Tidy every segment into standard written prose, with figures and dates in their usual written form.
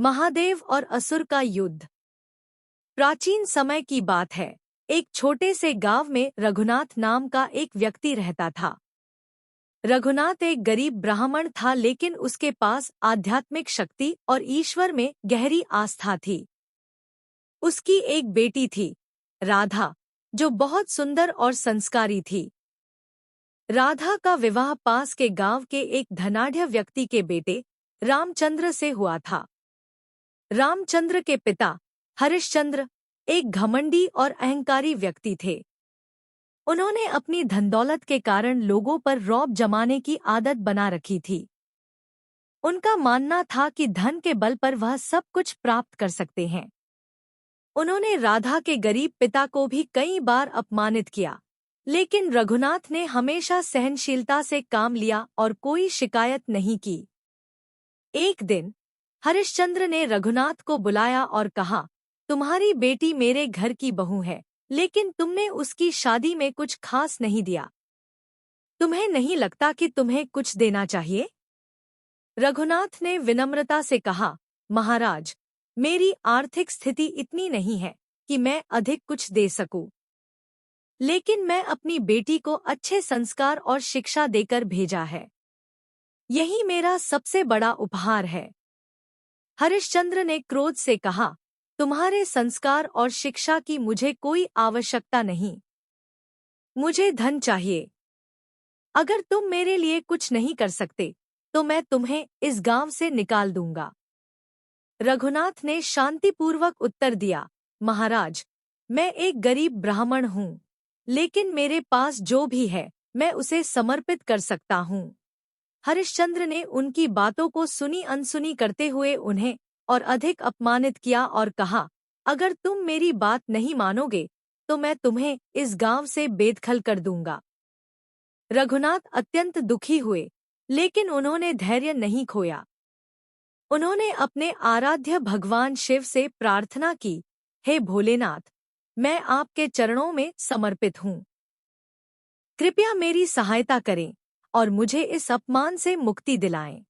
महादेव और असुर का युद्ध। प्राचीन समय की बात है। एक छोटे से गांव में रघुनाथ नाम का एक व्यक्ति रहता था। रघुनाथ एक गरीब ब्राह्मण था, लेकिन उसके पास आध्यात्मिक शक्ति और ईश्वर में गहरी आस्था थी। उसकी एक बेटी थी, राधा, जो बहुत सुंदर और संस्कारी थी। राधा का विवाह पास के गांव के एक धनाढ्य व्यक्ति के बेटे रामचंद्र से हुआ था। रामचंद्र के पिता हरिश्चंद्र एक घमंडी और अहंकारी व्यक्ति थे। उन्होंने अपनी धनदौलत के कारण लोगों पर रौब जमाने की आदत बना रखी थी। उनका मानना था कि धन के बल पर वह सब कुछ प्राप्त कर सकते हैं। उन्होंने राधा के गरीब पिता को भी कई बार अपमानित किया, लेकिन रघुनाथ ने हमेशा सहनशीलता से काम लिया और कोई शिकायत नहीं की। एक दिन हरिश्चंद्र ने रघुनाथ को बुलाया और कहा, तुम्हारी बेटी मेरे घर की बहू है, लेकिन तुमने उसकी शादी में कुछ खास नहीं दिया। तुम्हें नहीं लगता कि तुम्हें कुछ देना चाहिए? रघुनाथ ने विनम्रता से कहा, महाराज, मेरी आर्थिक स्थिति इतनी नहीं है कि मैं अधिक कुछ दे सकूं, लेकिन मैं अपनी बेटी को अच्छे संस्कार और शिक्षा देकर भेजा है। यही मेरा सबसे बड़ा उपहार है। हरिश्चंद्र ने क्रोध से कहा, तुम्हारे संस्कार और शिक्षा की मुझे कोई आवश्यकता नहीं। मुझे धन चाहिए। अगर तुम मेरे लिए कुछ नहीं कर सकते तो मैं तुम्हें इस गांव से निकाल दूंगा। रघुनाथ ने शांतिपूर्वक उत्तर दिया, महाराज, मैं एक गरीब ब्राह्मण हूँ, लेकिन मेरे पास जो भी है मैं उसे समर्पित कर सकता हूँ। हरिश्चंद्र ने उनकी बातों को सुनी अनसुनी करते हुए उन्हें और अधिक अपमानित किया और कहा, अगर तुम मेरी बात नहीं मानोगे तो मैं तुम्हें इस गांव से बेदखल कर दूंगा। रघुनाथ अत्यंत दुखी हुए, लेकिन उन्होंने धैर्य नहीं खोया। उन्होंने अपने आराध्य भगवान शिव से प्रार्थना की, हे भोलेनाथ, मैं आपके चरणों में समर्पित हूँ। कृपया मेरी सहायता करें और मुझे इस अपमान से मुक्ति दिलाएं।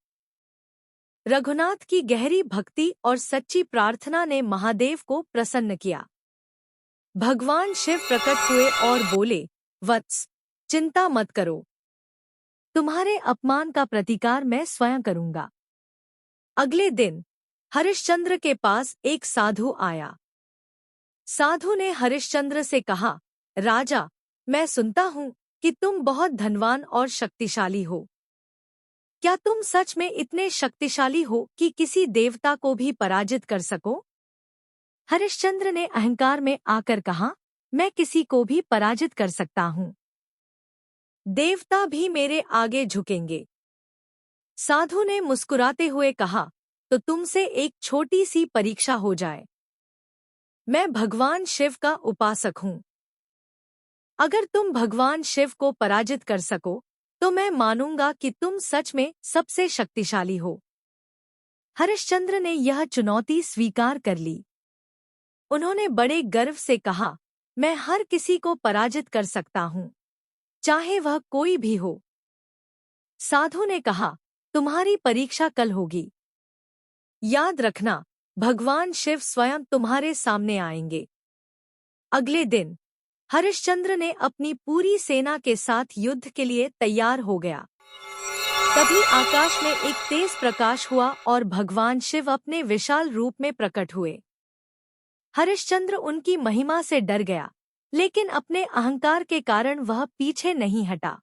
रघुनाथ की गहरी भक्ति और सच्ची प्रार्थना ने महादेव को प्रसन्न किया। भगवान शिव प्रकट हुए और बोले, वत्स, चिंता मत करो। तुम्हारे अपमान का प्रतिकार मैं स्वयं करूंगा। अगले दिन हरिश्चंद्र के पास एक साधु आया। साधु ने हरिश्चंद्र से कहा, राजा, मैं सुनता हूँ कि तुम बहुत धनवान और शक्तिशाली हो। क्या तुम सच में इतने शक्तिशाली हो कि किसी देवता को भी पराजित कर सको? हरिश्चंद्र ने अहंकार में आकर कहा, मैं किसी को भी पराजित कर सकता हूँ। देवता भी मेरे आगे झुकेंगे। साधु ने मुस्कुराते हुए कहा, तो तुमसे एक छोटी सी परीक्षा हो जाए। मैं भगवान शिव का उपासक हूँ। अगर तुम भगवान शिव को पराजित कर सको तो मैं मानूंगा कि तुम सच में सबसे शक्तिशाली हो। हरिश्चंद्र ने यह चुनौती स्वीकार कर ली। उन्होंने बड़े गर्व से कहा, मैं हर किसी को पराजित कर सकता हूँ, चाहे वह कोई भी हो। साधु ने कहा, तुम्हारी परीक्षा कल होगी। याद रखना, भगवान शिव स्वयं तुम्हारे सामने आएंगे। अगले दिन हरिश्चंद्र ने अपनी पूरी सेना के साथ युद्ध के लिए तैयार हो गया। तभी आकाश में एक तेज प्रकाश हुआ और भगवान शिव अपने विशाल रूप में प्रकट हुए। हरिश्चंद्र उनकी महिमा से डर गया, लेकिन अपने अहंकार के कारण वह पीछे नहीं हटा।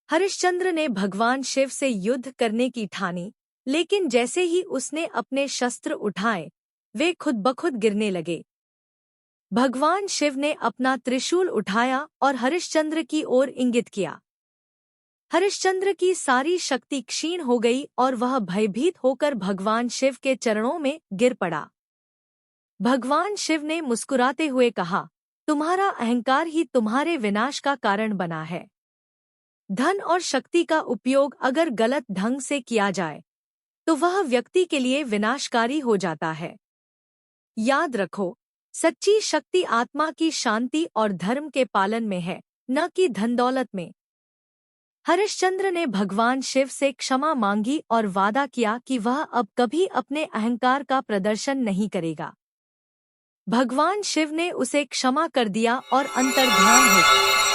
हरिश्चंद्र ने भगवान शिव से युद्ध करने की ठानी, लेकिन जैसे ही उसने अपने शस्त्र उठाए, वे खुद ब खुद गिरने लगे। भगवान शिव ने अपना त्रिशूल उठाया और हरिश्चंद्र की ओर इंगित किया। हरिश्चंद्र की सारी शक्ति क्षीण हो गई और वह भयभीत होकर भगवान शिव के चरणों में गिर पड़ा। भगवान शिव ने मुस्कुराते हुए कहा, तुम्हारा अहंकार ही तुम्हारे विनाश का कारण बना है। धन और शक्ति का उपयोग अगर गलत ढंग से किया जाए तो वह व्यक्ति के लिए विनाशकारी हो जाता है। याद रखो, सच्ची शक्ति आत्मा की शांति और धर्म के पालन में है, न कि धन दौलत में। हरिश्चंद्र ने भगवान शिव से क्षमा मांगी और वादा किया कि वह अब कभी अपने अहंकार का प्रदर्शन नहीं करेगा। भगवान शिव ने उसे क्षमा कर दिया और अंतर्ध्यान हो गए।